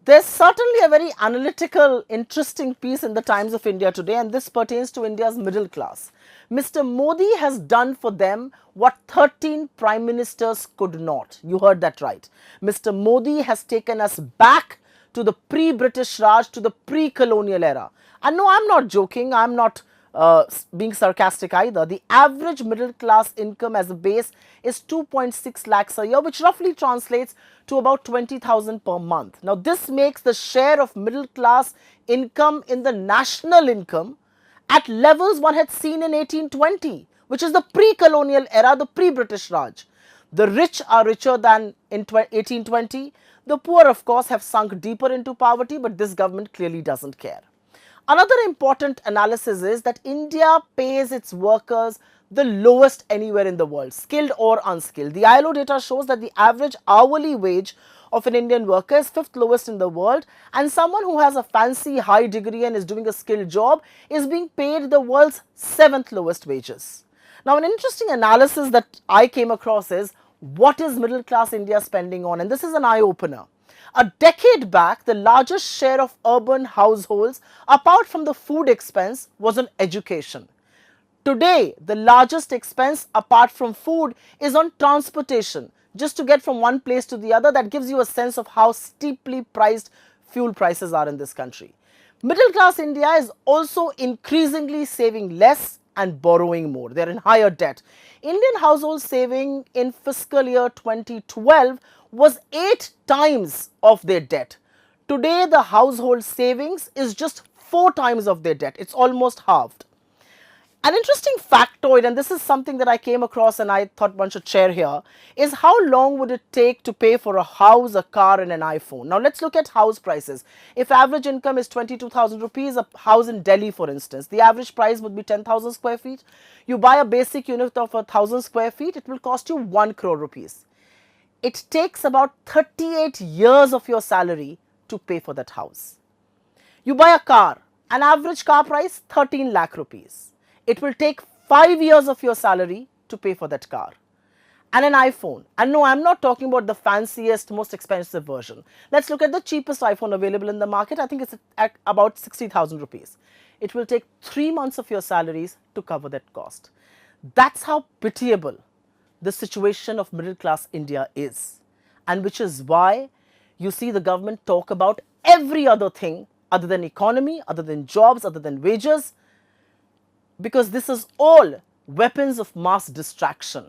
There's certainly a very analytical, interesting piece in the Times of India today, and this pertains to India's middle class. Mr. Modi has done for them what 13 prime ministers could not. You heard that right. Mr. Modi has taken us back to the pre-British Raj, to the pre-colonial era. And no, I'm not joking. I'm not being sarcastic either. The average middle class income as a base is 2.6 lakhs a year, which roughly translates to about 20,000 per month. Now, this makes the share of middle class income in the national income at levels one had seen in 1820, which is the pre-colonial era, the pre-British Raj. The rich are richer than in 1820. The poor, of course, have sunk deeper into poverty, but this government clearly doesn't care. Another important analysis is that India pays its workers the lowest anywhere in the world, skilled or unskilled. The ILO data shows that the average hourly wage of an Indian worker is 5th lowest in the world, and someone who has a fancy high degree and is doing a skilled job is being paid the world's 7th lowest wages. Now, an interesting analysis that I came across is, what is middle class India spending on? And this is an eye-opener. A decade back, the largest share of urban households, apart from the food expense, was on education. Today, the largest expense, apart from food, is on transportation. Just to get from one place to the other, that gives you a sense of how steeply priced fuel prices are in this country. Middle class India is also increasingly saving less and borrowing more. They're in higher debt. Indian household saving in fiscal year 2012 was 8 times of their debt. Today, the household savings is just 4 times of their debt. It's almost halved. An interesting factoid, and this is something that I came across and I thought one should share here, is how long would it take to pay for a house, a car and an iPhone? Now let's look at house prices. If average income is 22,000 rupees, a house in Delhi for instance, the average price would be 10,000 square feet. You buy a basic unit of 1,000 square feet, it will cost you 1 crore rupees. It takes about 38 years of your salary to pay for that house. You buy a car, an average car price 13 lakh rupees. It will take 5 years of your salary to pay for that car. And an iPhone. And no, I'm not talking about the fanciest, most expensive version. Let's look at the cheapest iPhone available in the market. I think it's at about 60,000 rupees. It will take 3 months of your salaries to cover that cost. That's how pitiable the situation of middle class India is. And which is why you see the government talk about every other thing other than economy, other than jobs, other than wages, because this is all weapons of mass distraction.